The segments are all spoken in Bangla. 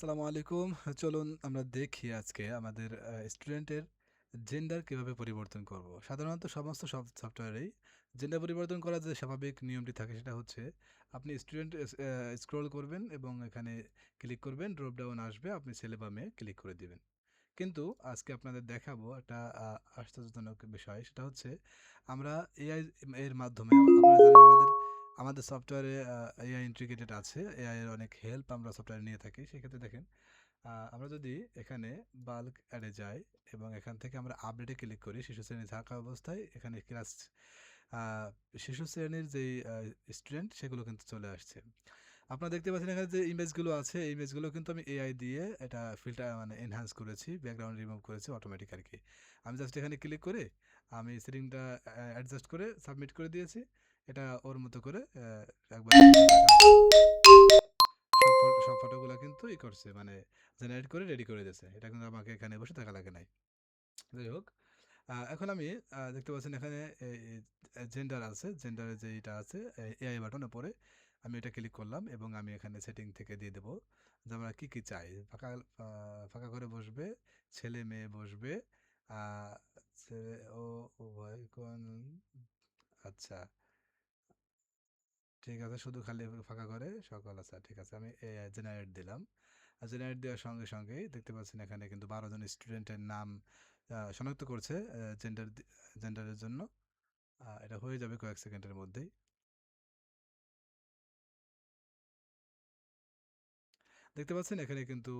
আসসালামু আলাইকুম। চলুন আমরা দেখি আজকে আমাদের স্টুডেন্টের জেন্ডার কিভাবে পরিবর্তন করব। সাধারণত সমস্ত সফটওয়্যারেই জেন্ডার পরিবর্তন করার যে স্বাভাবিক নিয়মটি থাকে সেটা হচ্ছে আপনি স্টুডেন্ট স্ক্রল করবেন এবং এখানে ক্লিক করবেন, ড্রপ ডাউন আসবে, আপনি ছেলে বা মেয়ে ক্লিক করে দিবেন। কিন্তু আজকে আপনাদের দেখাবো একটা আশ্চর্যজনক বিষয়, সেটা হচ্ছে আমরা এআই এর মাধ্যমে আপনারা জানেন আমাদের সফটওয়্যারে এআই ইন্টিগ্রেটেড আছে। এআই এর অনেক হেল্প আমরা সফটওয়্যারে নিয়ে থাকি। সেক্ষেত্রে দেখেন, আমরা যদি এখানে বাল্ক অ্যাডে যাই এবং এখান থেকে আমরা আপডেটে ক্লিক করি, শিশু শ্রেণী থাকা অবস্থায় এখানে ক্লাস শিশু শ্রেণীর যেই স্টুডেন্ট সেগুলো কিন্তু চলে আসছে। আপনারা দেখতে পাচ্ছেন এখানে যে ইমেজগুলো আছে, এই ইমেজগুলো কিন্তু আমি এআই দিয়ে এটা ফিল্টার মানে এনহ্যান্স করেছি, ব্যাকগ্রাউন্ড রিমুভ করেছি অটোমেটিক আর কি। আমি জাস্ট এখানে ক্লিক করে আমি সেটিংটা অ্যাডজাস্ট করে সাবমিট করে দিয়েছি। এটা ওর মতো করে একবার সব ফটোগুলো কিন্তু করছে, মানে জেনারেট করে রেডি করে দিয়েছে। এটা কিন্তু আমাকে এখানে বসে থাকা লাগে নাই। যাই হোক, এখন আমি দেখতে পাচ্ছেন এখানে জেন্ডার আছে, জেন্ডারের যেটা আছে এআই বাটন উপরে, আমি এটা ক্লিক করলাম এবং আমি এখানে সেটিং থেকে দিয়ে দেবো যে আমরা কী কী চাই। ফাঁকা করে বসবে, ছেলে মেয়ে বসবে, আহ, ছেলে ও উভয় কোন, আচ্ছা ঠিক আছে, শুধু খালি ফাঁকা করে সকল, আচ্ছা ঠিক আছে, আমি জেনারেট দিলাম। আর জেনারেট দেওয়ার সঙ্গে সঙ্গেই দেখতে পাচ্ছেন এখানে কিন্তু 12 জন স্টুডেন্টের নাম শনাক্ত করছে জেন্ডারের জন্য। এটা হয়ে যাবে কয়েক সেকেন্ডের মধ্যেই। দেখতে পাচ্ছেন এখানে কিন্তু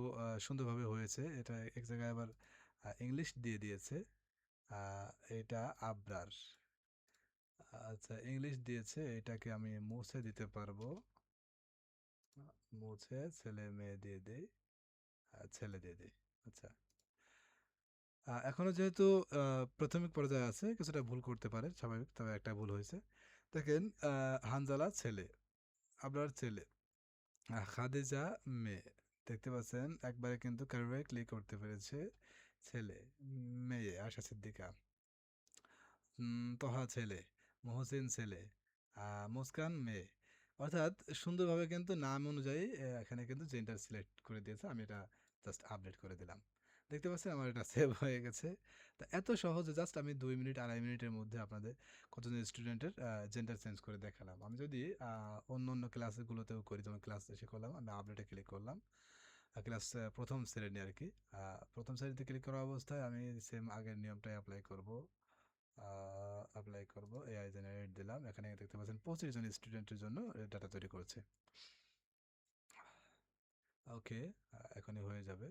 সুন্দরভাবে হয়েছে। এটা এক জায়গায় আবার ইংলিশ দিয়ে দিয়েছে। আহ, এটা আবরার, আচ্ছা ইংলিশ দিয়েছে, এটাকে আমি মুছে দিতে পারবো। মুছে ছেলে মেয়ে দিয়ে দিই, ছেলে দিয়ে দিই। আচ্ছা, এখনো যেহেতু প্রাথমিক পর্যায়ে আছে, কিছুটা ভুল করতে পারে, স্বাভাবিক, তবে একটা ভুল হয়েছে। দেখেন, হানজালা ছেলে, আবরার ছেলে, খাদিজা মেয়ে। দেখতে পাচ্ছেন একবারে কিন্তু কারোর ক্লিক করতে পেরেছে। ছেলে, মেয়ে আশা সিদ্দিকা, তহা ছেলে, মহসিন ছেলে, মুস্কান মেয়ে। অর্থাৎ সুন্দরভাবে কিন্তু নাম অনুযায়ী এখানে কিন্তু জেন্ডার সিলেক্ট করে দিয়েছে। আমি এটা জাস্ট আপডেট করে দিলাম। দেখতে পাচ্ছেন আমার এটা সেভ হয়ে গেছে। তা এত সহজে জাস্ট আমি 2 মিনিট 2.5 মিনিটের মধ্যে আপনাদের কতজন স্টুডেন্টের জেন্ডার চেঞ্জ করে দেখালাম। আমি যদি অন্য অন্য ক্লাসগুলোতেও করি, যেমন ক্লাস শেষে করলাম, আমি আপডেটে ক্লিক করলাম, ক্লাস প্রথম শ্রেণী আর কি, প্রথম শ্রেণীতে ক্লিক করা অবস্থায় আমি সেম আগের নিয়মটাই অ্যাপ্লাই করব, এআই জেনারেট দিলাম। এখানে দেখতে পাচ্ছেন 25 জন স্টুডেন্টের জন্য ডাটা তৈরি করেছে। ওকে, এখনই হয়ে যাবে।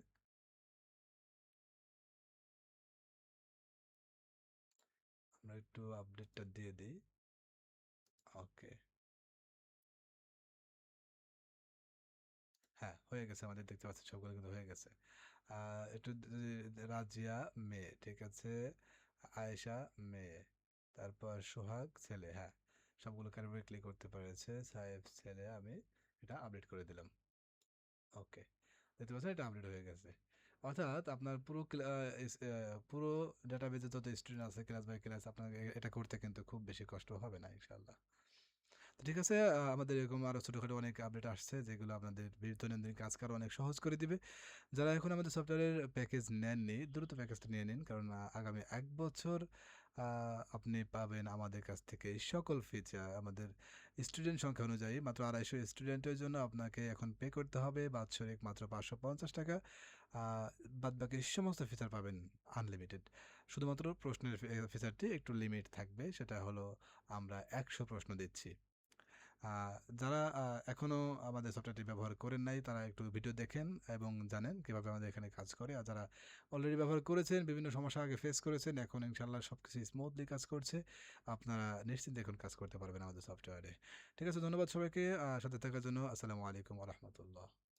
আমরা একটু আপডেটটা দিয়ে দিই। ওকে, হ্যাঁ হয়ে গেছে, আমাদের দেখতে পাচ্ছেন সবগুলো কিন্তু হয়ে গেছে। একটু রাজিয়া মেয়ে, ঠিক আছে, আয়েশা মেয়ে, তারপর সোহাগ ছেলে, হ্যাঁ সবগুলো ক্যাটাগরি ক্লিক করতে পেরেছে। সাহেব ছেলে, আমি এটা আপডেট করে দিলাম। ওকে, দেখতে পাচ্ছেন এটা আপডেট হয়ে গেছে। অর্থাৎ আপনার পুরো ডাটাবেজে যত স্টুডেন্ট আছে ক্লাস বাই ক্লাস, আপনাকে এটা করতে কিন্তু খুব বেশি কষ্ট হবে না ইনশাল্লাহ। তো ঠিক আছে, আমাদের এরকম আরও ছোটোখাটো অনেক আপডেট আসছে যেগুলো আপনাদের দৈনন্দিন কাজকে আরও অনেক সহজ করে দিবে। যারা এখন আমাদের সফটওয়্যারের প্যাকেজ নেননি, দ্রুত প্যাকেজটা নিয়ে নিন, কারণ আগামী 1 বছর আপনি পাবেন আমাদের কাছ থেকে এই সকল ফিচার। আমাদের স্টুডেন্ট সংখ্যা অনুযায়ী মাত্র 250 স্টুডেন্টের জন্য আপনাকে এখন পে করতে হবে বাৎসরিক মাত্র 550 টাকা। বাদ বাকি সমস্ত ফিচার পাবেন আনলিমিটেড। শুধুমাত্র প্রশ্নের ফিচারটি একটু লিমিট থাকবে, সেটা হলো আমরা 100 প্রশ্ন দিচ্ছি। যারা এখনও আমাদের সফটওয়্যারটি ব্যবহার করেন নাই, তারা একটু ভিডিও দেখেন এবং জানেন কীভাবে আমাদের এখানে কাজ করে। আর যারা অলরেডি ব্যবহার করেছেন, বিভিন্ন সমস্যা আগে ফেস করেছেন, এখন ইনশাল্লাহ সব কিছু স্মুথলি কাজ করছে, আপনারা নিশ্চিন্তে এখন কাজ করতে পারবেন আমাদের সফটওয়্যারে। ঠিক আছে, ধন্যবাদ সবাইকে সাথে থাকার জন্য। আসসালামু আলাইকুম রহমতুল্লাহ।